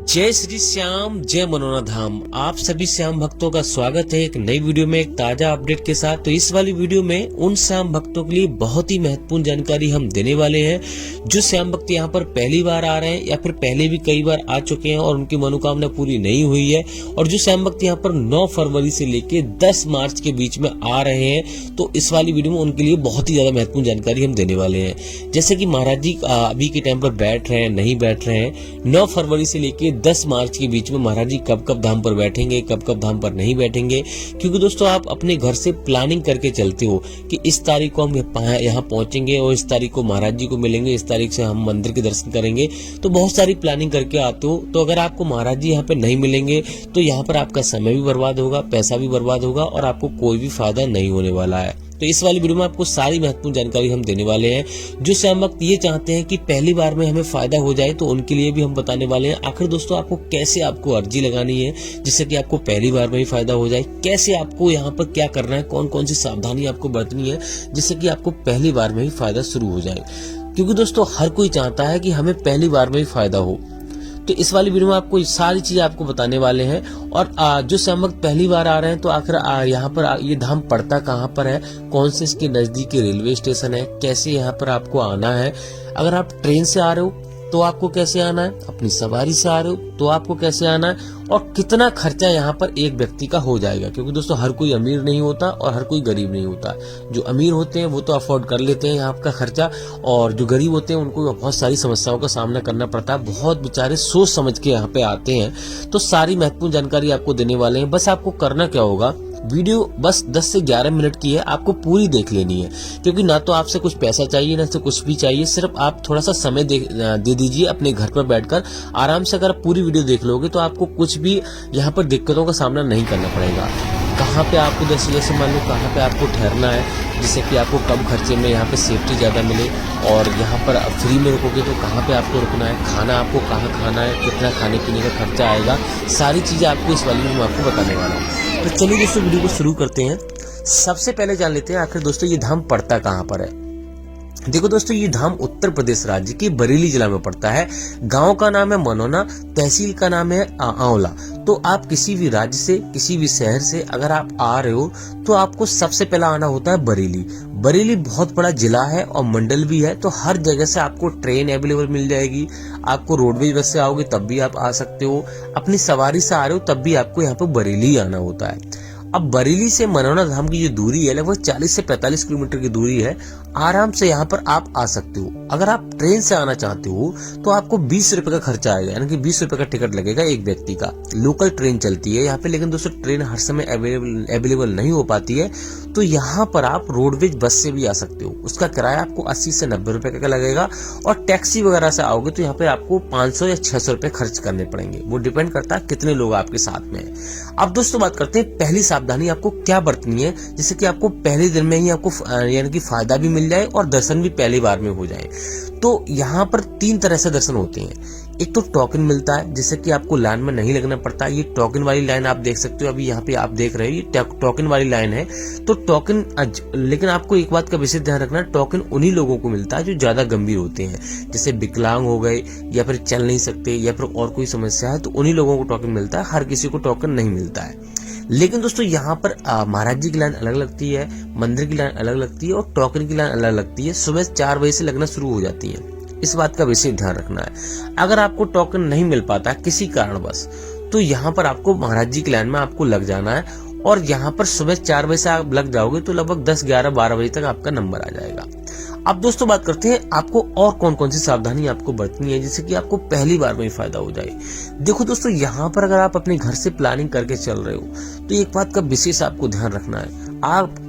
जय श्री श्याम, जय मनोना धाम। आप सभी श्याम भक्तों का स्वागत है एक नई वीडियो में, एक ताजा अपडेट के साथ। तो इस वाली वीडियो में उन श्याम भक्तों के लिए बहुत ही महत्वपूर्ण जानकारी हम देने वाले हैं जो श्याम भक्त यहाँ पर पहली बार आ रहे हैं या फिर पहले भी कई बार आ चुके हैं और उनकी मनोकामना पूरी नहीं हुई है, और जो श्याम भक्त यहाँ पर 9 फरवरी से लेके 10 मार्च के बीच में आ रहे हैं। तो इस वाली वीडियो में उनके लिए बहुत ही ज्यादा महत्वपूर्ण जानकारी हम देने वाले हैं। जैसे कि महाराज जी अभी के टाइम पर बैठ रहे हैं, नहीं बैठ रहे हैं, 9 फरवरी से लेके 10 मार्च के बीच में महाराज जी कब कब धाम पर बैठेंगे, कब कब धाम पर नहीं बैठेंगे। क्योंकि दोस्तों आप अपने घर से प्लानिंग करके चलते हो कि इस तारीख को हम यहाँ पहुंचेंगे और इस तारीख को महाराज जी को मिलेंगे, इस तारीख से हम मंदिर के दर्शन करेंगे। तो बहुत सारी प्लानिंग करके आते हो। तो अगर आपको महाराज जी यहाँ पे नहीं मिलेंगे तो यहाँ पर आपका समय भी बर्बाद होगा, पैसा भी बर्बाद होगा और आपको कोई भी फायदा नहीं होने वाला है। तो इस वाली वीडियो में आपको सारी महत्वपूर्ण जानकारी हम देने वाले हैं। जो श्याम भक्त ये चाहते हैं कि पहली बार में हमें फायदा हो जाए तो उनके लिए भी हम बताने वाले हैं। आखिर दोस्तों आपको कैसे आपको अर्जी लगानी है जिससे कि आपको पहली बार में ही फायदा हो जाए, कैसे आपको यहाँ पर क्या करना है, कौन कौन सी सावधानी आपको बरतनी है जिससे कि आपको पहली बार में ही फायदा शुरू हो जाए। क्योंकि दोस्तों हर कोई चाहता है कि हमें पहली बार में ही फायदा हो। तो इस वाली वीडियो में आपको सारी चीजें आपको बताने वाले हैं। और जो श्याम भक्त पहली बार आ रहे हैं तो आखिर यहाँ पर ये धाम पड़ता कहाँ पर है, कौन से इसके नजदीक रेलवे स्टेशन है, कैसे यहाँ पर आपको आना है। अगर आप ट्रेन से आ रहे हो तो आपको कैसे आना है, अपनी सवारी से आ रहे हो तो आपको कैसे आना है, और कितना खर्चा यहाँ पर एक व्यक्ति का हो जाएगा। क्योंकि दोस्तों हर कोई अमीर नहीं होता और हर कोई गरीब नहीं होता। जो अमीर होते हैं वो तो अफोर्ड कर लेते हैं यहाँ का खर्चा, और जो गरीब होते हैं उनको बहुत सारी समस्याओं का सामना करना पड़ता है। बहुत बेचारे सोच समझ के यहाँ पे आते हैं। तो सारी महत्वपूर्ण जानकारी आपको देने वाले हैं। बस आपको करना क्या होगा, वीडियो बस 10 से 11 मिनट की है, आपको पूरी देख लेनी है। क्योंकि ना तो आपसे कुछ पैसा चाहिए ना तो कुछ भी चाहिए, सिर्फ आप थोड़ा सा समय दे दीजिए अपने घर पर बैठकर आराम से। अगर आप पूरी वीडियो देख लोगे तो आपको कुछ भी यहाँ पर दिक्कतों का सामना नहीं करना पड़ेगा। कहाँ पे आपको जैसे मान लो कहाँ पे आपको ठहरना है जिससे कि आपको कम खर्चे में यहाँ पे सेफ्टी ज़्यादा मिले, और यहाँ पर फ्री में रुकोगे तो कहाँ पे आपको रुकना है, खाना आपको कहाँ खाना है, कितना खाने पीने का खर्चा आएगा, सारी चीज़ें आपको इस वाली में आपको बताने वाला हूँ। तो चलिए दोस्तों वीडियो को शुरू करते हैं। सबसे पहले जान लेते हैं आखिर दोस्तों ये धाम पड़ता कहाँ पर है। देखो दोस्तों ये धाम उत्तर प्रदेश राज्य के बरेली जिला में पड़ता है। गांव का नाम है मनोना, तहसील का नाम है आंवला। तो आप किसी भी राज्य से, किसी भी शहर से अगर आप आ रहे हो तो आपको सबसे पहला आना होता है बरेली। बरेली बहुत बड़ा जिला है और मंडल भी है। तो हर जगह से आपको ट्रेन अवेलेबल मिल जाएगी। आपको रोडवेज बस से आओगे तब भी आप आ सकते हो, अपनी सवारी से आ रहे हो तब भी आपको यहाँ पे बरेली आना होता है। अब बरेली से मनोना धाम की जो दूरी है लगभग 40 से 45 किलोमीटर की दूरी है। आराम से यहाँ पर आप आ सकते हो। अगर आप ट्रेन से आना चाहते हो तो आपको 20 रुपए का खर्चा आएगा, यानी कि 20 रुपए का टिकट लगेगा एक व्यक्ति का। लोकल ट्रेन चलती है यहाँ पे, लेकिन दोस्तों ट्रेन हर समय अवेलेबल नहीं हो पाती है। तो यहाँ पर आप रोडवेज बस से भी आ सकते हो। उसका किराया आपको 80 से 90 रुपए का लगेगा, और टैक्सी वगैरह से आओगे तो यहाँ पे आपको 500 या 600 रुपए खर्च करने पड़ेंगे। वो डिपेंड करता है कितने लोग आपके साथ में है। अब दोस्तों बात करते हैं पहली सावधानी आपको क्या बरतनी है जिससे कि आपको पहले दिन में ही आपको यानी कि फायदा भी मिल जाए और दर्शन भी पहली बार में हो जाए। तो यहाँ पर 3 तरह से दर्शन होते हैं। एक तो टोकन मिलता है जिससे कि आपको लाइन में नहीं लगना पड़ता। ये टोकन वाली लाइन आप देख सकते हो, अभी यहाँ पे आप देख रहे हो ये टोकन वाली लाइन है। तो टोकन, लेकिन आपको एक बात का विशेष ध्यान रखना, टोकन उन्हीं लोगों को मिलता है जो ज्यादा गंभीर होते हैं, जैसे विकलांग हो गए या फिर चल नहीं सकते या फिर और कोई समस्या है, तो उन्हीं लोगों को टोकन मिलता है। हर किसी को टोकन नहीं मिलता है। लेकिन दोस्तों यहाँ पर महाराज जी की लाइन अलग लगती है, मंदिर की लाइन अलग लगती है और टोकन की लाइन अलग लगती है। सुबह 4 बजे से लगना शुरू हो जाती है। इस बात का विशेष ध्यान रखना है। अगर आपको टोकन नहीं मिल पाता किसी कारणवश तो यहाँ पर आपको महाराज जी की लाइन में आपको लग जाना है, और यहाँ पर सुबह 4 बजे से आप लग जाओगे तो लगभग 10, 11, 12 बजे तक आपका नंबर आ जाएगा। अब दोस्तों बात करते हैं आपको और कौन कौन सी सावधानी आपको बरतनी है जिससे कि आपको पहली बार में ही फायदा हो जाए। देखो दोस्तों यहाँ पर अगर आप अपने घर से प्लानिंग करके चल रहे हो तो एक बात का विशेष आपको ध्यान रखना है।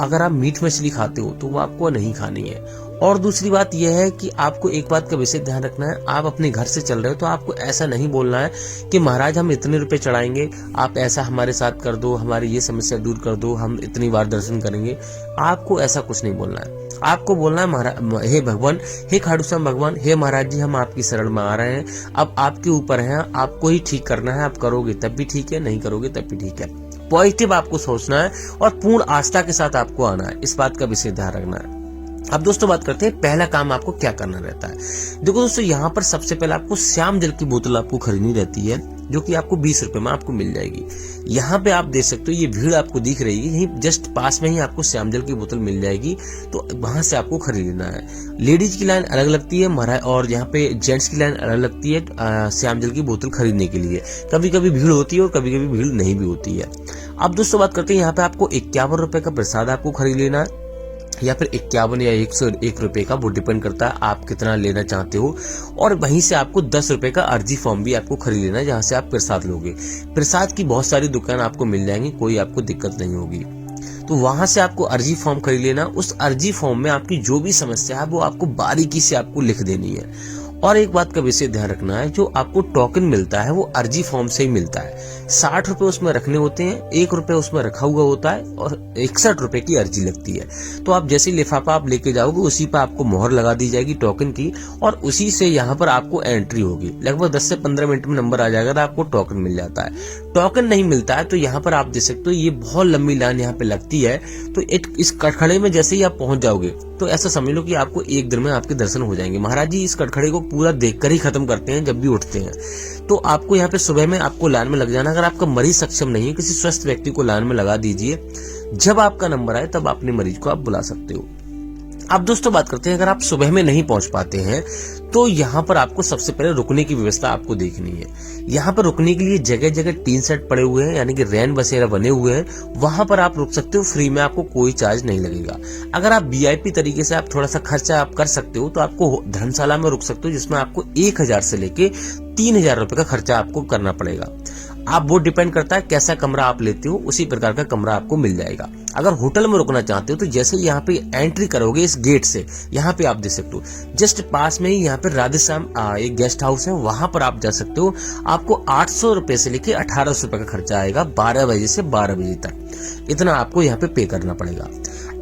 अगर आप मीट मछली खाते हो तो वो आपको नहीं खानी है। और दूसरी बात यह है कि आपको एक बात का विशेष ध्यान रखना है, आप अपने घर से चल रहे हो तो आपको ऐसा नहीं बोलना है कि महाराज हम इतने रुपए चढ़ाएंगे, आप ऐसा हमारे साथ कर दो, हमारी ये समस्या दूर कर दो, हम इतनी बार दर्शन करेंगे। आपको ऐसा कुछ नहीं बोलना है। आपको बोलना है महाराज, हे भगवान, हे खाटू श्याम भगवान, हे महाराज जी हम आपकी शरण में आ रहे हैं, अब आपके ऊपर है, आपको ही ठीक करना है। आप करोगे तब भी ठीक है, नहीं करोगे तब भी ठीक है। पॉजिटिव आपको सोचना है और पूर्ण आस्था के साथ आपको आना है। इस बात का विशेष ध्यान रखना है। अब दोस्तों बात करते हैं पहला काम आपको क्या करना रहता है। देखो दोस्तों यहाँ पर सबसे पहले आपको श्याम जल की बोतल आपको खरीदनी रहती है। जो कि आपको 20 रुपए में आपको मिल जाएगी। यहाँ पे आप देख सकते हो ये भीड़ आपको दिख रही है, यहीं जस्ट पास में ही आपको श्याम जल की बोतल मिल जाएगी, तो वहां से आपको खरीद लेना है। लेडीज की लाइन अलग लगती है और यहाँ पे जेंट्स की लाइन अलग लगती है श्याम जल की बोतल खरीदने के लिए। कभी कभी भीड़ होती है और कभी कभी भीड़ नहीं भी होती है। अब दोस्तों बात करते हैं, यहाँ पे आपको 51 रुपए का प्रसाद आपको खरीद लेना है, या फिर 51 या 101 रुपए का, वो डिपेंड करता है आप कितना लेना चाहते हो। और वहीं से आपको 10 रुपए का अर्जी फॉर्म भी आपको खरीद लेना है, जहां से आप प्रसाद लोगे। प्रसाद की बहुत सारी दुकान आपको मिल जाएंगी, कोई आपको दिक्कत नहीं होगी। तो वहां से आपको अर्जी फॉर्म खरीद लेना। उस अर्जी फॉर्म में आपकी जो भी समस्या है वो आपको बारीकी से आपको लिख देनी है। और एक बात का विशेष ध्यान रखना है, जो आपको टोकन मिलता है वो अर्जी फॉर्म से ही मिलता है। 60 रुपए उसमें रखने होते हैं, 1 रुपए उसमें रखा हुआ होता है और 61 रुपए की अर्जी लगती है। तो आप जैसे लिफाफा आप लेके जाओगे उसी पर आपको मोहर लगा दी जाएगी टोकन की, और उसी से यहाँ पर आपको एंट्री होगी। लगभग 10 से 15 मिनट में नंबर आ जाएगा तो आपको टोकन मिल जाता है। टोकन नहीं मिलता है तो यहाँ पर आप देख सकते हो ये बहुत लंबी लाइन यहाँ पे लगती है। तो इस कटखड़े में जैसे ही आप पहुंच जाओगे तो ऐसा समझ लो कि आपको एक दिन में आपके दर्शन हो जाएंगे। महाराज जी इस कटखड़े को पूरा देखकर ही खत्म करते हैं जब भी उठते हैं। तो आपको यहाँ पे सुबह में आपको लाइन में लग जाना। अगर आपका मरीज सक्षम नहीं है, किसी स्वस्थ व्यक्ति को लाइन में लगा दीजिए। जब आपका नंबर आए तब अपने मरीज को आप बुला सकते हो। अब दोस्तों बात करते हैं, अगर आप सुबह में नहीं पहुंच पाते हैं तो यहाँ पर आपको सबसे पहले रुकने की व्यवस्था आपको देखनी है। यहाँ पर रुकने के लिए जगह जगह टीन सेट पड़े हुए हैं, यानी कि रैन बसेरा बने हुए हैं, वहां पर आप रुक सकते हो, फ्री में, आपको कोई चार्ज नहीं लगेगा। अगर आप वीआईपी तरीके से आप थोड़ा सा खर्चा आप कर सकते हो तो आपको धर्मशाला में रुक सकते हो, जिसमें आपको 1000 से लेके 3000 रुपए का खर्चा आपको करना पड़ेगा। आप वो डिपेंड करता है कैसा कमरा आप लेते हो, उसी प्रकार का कमरा आपको मिल जाएगा। अगर होटल में रुकना चाहते हो तो जैसे यहाँ पे एंट्री करोगे इस गेट से, यहाँ पे आप देख सकते हो जस्ट पास में ही यहाँ पे राधेश्याम एक गेस्ट हाउस है, वहां पर आप जा सकते हो। आपको 800 रुपए से लेके 1800 रुपए का खर्चा आएगा 12 बजे से 12 बजे तक। इतना आपको यहाँ पे करना पड़ेगा।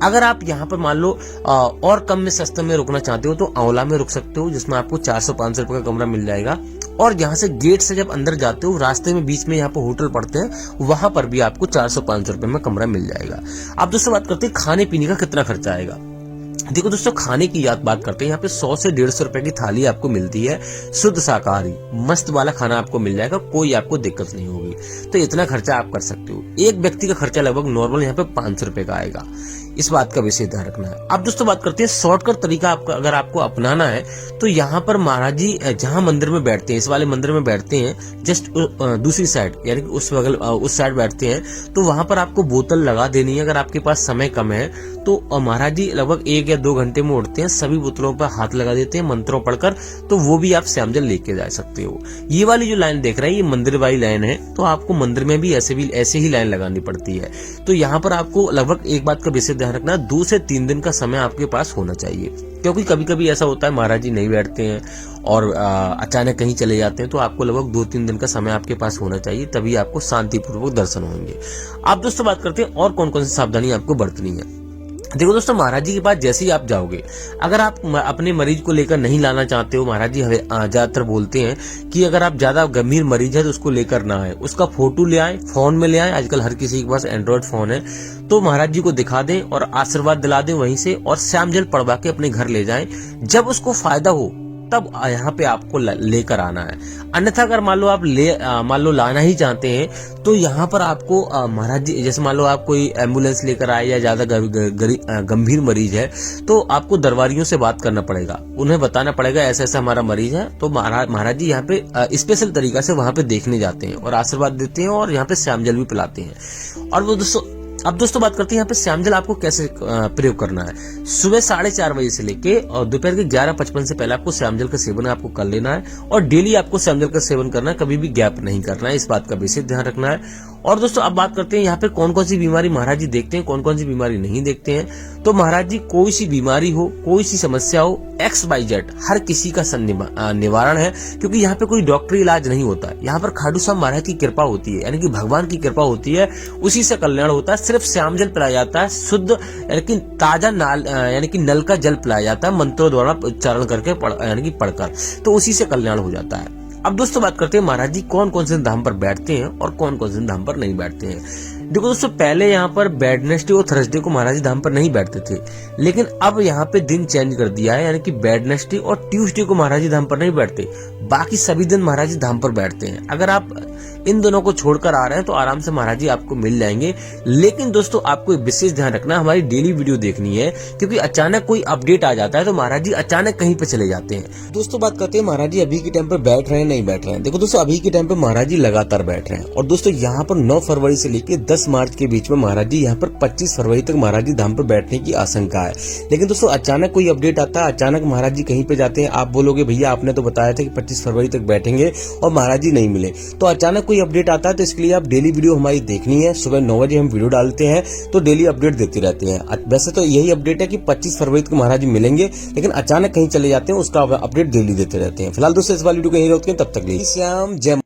अगर आप यहाँ पर मान लो और कम में सस्ते में रुकना चाहते हो तो आंवला में रुक सकते हो, जिसमें आपको 400-500 रुपए का कमरा मिल जाएगा। और यहाँ से गेट से जब अंदर जाते हो रास्ते में बीच में यहाँ पर होटल पड़ते हैं, वहां पर भी आपको 400-500 रुपए में कमरा मिल जाएगा। अब दोस्तों बात करते हैं खाने पीने का कितना खर्चा आएगा। देखो दोस्तों, खाने की बात करते हैं, यहाँ पे 100 से 150 रुपए की थाली आपको मिलती है, शुद्ध शाकाहारी मस्त वाला खाना आपको मिल जाएगा, कोई आपको दिक्कत नहीं होगी। तो इतना खर्चा आप कर सकते हो। एक व्यक्ति का खर्चा लगभग नॉर्मल यहाँ पे 500 रुपए का आएगा। इस बात का विशेष ध्यान रखना है। अब दोस्तों बात करते हैं शॉर्टकट तरीका आपका अगर आपको अपनाना है तो यहाँ पर महाराज जी जहाँ मंदिर में बैठते हैं, इस वाले मंदिर में बैठते हैं, जस्ट दूसरी साइड यानी कि उस बगल उस साइड बैठते हैं, तो वहां पर आपको बोतल लगा देनी है। अगर आपके पास समय कम है तो महाराज जी लगभग 1 या 2 घंटे में उठते हैं, सभी बोतलों पर हाथ लगा देते हैं मंत्रों पढ़कर, तो वो भी आप श्याम जल लेके जा सकते हो। ये वाली जो लाइन देख रहे हैं ये मंदिर वाली लाइन है, तो आपको मंदिर में भी ऐसे ही लाइन लगानी पड़ती है। तो यहाँ पर आपको लगभग एक बात का विशेष ध्यान रखना, 2 से 3 दिन का समय आपके पास होना चाहिए, क्योंकि कभी कभी ऐसा होता है महाराज जी नहीं बैठते हैं और अचानक कहीं चले जाते हैं, तो आपको लगभग 2-3 दिन का समय आपके पास होना चाहिए, तभी आपको शांतिपूर्वक दर्शन होंगे। अब दोस्तों बात करते हैं और कौन कौन सी सावधानी आपको बरतनी है। देखो दोस्तों, महाराज जी के पास जैसे ही आप जाओगे, अगर आप अपने मरीज को लेकर नहीं लाना चाहते हो, महाराज जी ज्यादातर बोलते हैं कि अगर आप ज्यादा गंभीर मरीज है तो उसको लेकर ना आए, उसका फोटो ले आए, फोन में ले आए। आजकल हर किसी के पास एंड्रॉइड फोन है, तो महाराज जी को दिखा दें और आशीर्वाद दिला दें वहीं से, और श्याम जल पढ़वा के अपने घर ले जाएं। जब उसको फायदा हो तब यहाँ पे आपको लेकर आना है। अन्यथा अगर मान लो आप लाना ही चाहते हैं तो यहाँ पर आपको महाराज जी, जैसे मान लो आप कोई एम्बुलेंस लेकर आए या ज्यादा गंभीर मरीज है, तो आपको दरबारियों से बात करना पड़ेगा, उन्हें बताना पड़ेगा ऐसा ऐसा हमारा मरीज है। तो महाराज जी यहाँ पे स्पेशल तरीका से वहां पे देखने जाते हैं और आशीर्वाद देते हैं और यहाँ पे श्याम जल भी पिलाते हैं। और वो दोस्तों अब दोस्तों बात करते हैं यहाँ पे श्याम जल आपको कैसे प्रयोग करना है। सुबह 4:30 बजे से लेके और दोपहर के 11:55 से पहले आपको श्याम जल का सेवन आपको कर लेना है, और डेली आपको श्याम जल का सेवन करना है, कभी भी गैप नहीं करना है। इस बात का विशेष ध्यान रखना है। और दोस्तों अब बात करते हैं यहाँ पे कौन कौन सी बीमारी महाराज जी देखते हैं, कौन कौन सी बीमारी नहीं देखते हैं। तो महाराज जी कोई सी बीमारी हो, कोई सी समस्या हो, XYZ हर किसी का निवारण है, क्योंकि यहाँ पे कोई डॉक्टरी इलाज नहीं होता है। यहाँ पर खाटू श्याम महाराज की कृपा होती है, यानी कि भगवान की कृपा होती है, उसी से कल्याण होता है। सिर्फ श्याम जल पिलाया जाता है, शुद्ध यानी कि ताजा यानी कि नल का जल पिलाया जाता है, मंत्रों द्वारा उच्चारण करके यानी कि पढ़कर, तो उसी से कल्याण हो जाता है। अब दोस्तों बात करते हैं महाराज जी कौन कौन से धाम पर बैठते हैं और कौन कौन से धाम पर नहीं बैठते हैं। देखो दोस्तों, पहले यहाँ पर वेडनेसडे और थर्सडे को महाराज धाम पर नहीं बैठते थे, लेकिन अब यहाँ पे दिन चेंज कर दिया है, यानी कि वेडनेसडे और ट्यूसडे को महाराज धाम पर नहीं बैठते, बाकी सभी दिन महाराज धाम पर बैठते हैं। अगर आप इन दोनों को छोड़कर आ रहे हैं तो आराम से महाराज जी आपको मिल जाएंगे। लेकिन दोस्तों आपको विशेष ध्यान रखना, हमारी डेली वीडियो देखनी है, क्योंकि अचानक कोई अपडेट आ जाता है तो महाराज जी अचानक कहीं पे चले जाते हैं। दोस्तों बात करते हैं महाराज जी अभी के टाइम पर बैठ रहे हैं नहीं बैठ रहे हैं। देखो दोस्तों, अभी के टाइम पर महाराज जी लगातार बैठ रहे हैं, और दोस्तों यहाँ पर 9 फरवरी से लेकर 10 मार्च के बीच में महाराज जी यहाँ पर 25 फरवरी तक महाराज जी धाम पर बैठने की आशंका है। लेकिन दोस्तों अचानक कोई अपडेट आता है, अचानक महाराज जी कहीं पे जाते हैं, आप बोलोगे भैया आपने तो बताया था कि 25 फरवरी तक बैठेंगे और महाराज जी नहीं मिले, तो अचानक कोई अपडेट आता है तो इसके लिए आप डेली वीडियो हमारी देखनी है। सुबह 9 बजे हम वीडियो डालते हैं, तो डेली अपडेट देते रहते हैं। वैसे तो यही अपडेट है कि 25 फरवरी को महाराज जी मिलेंगे, लेकिन अचानक कहीं चले जाते हैं, उसका अपडेट डेली देते रहते हैं। फिलहाल दोस्तों इस वाली वीडियो को यहीं रोकते हैं, तब तक लिए श्याम जय।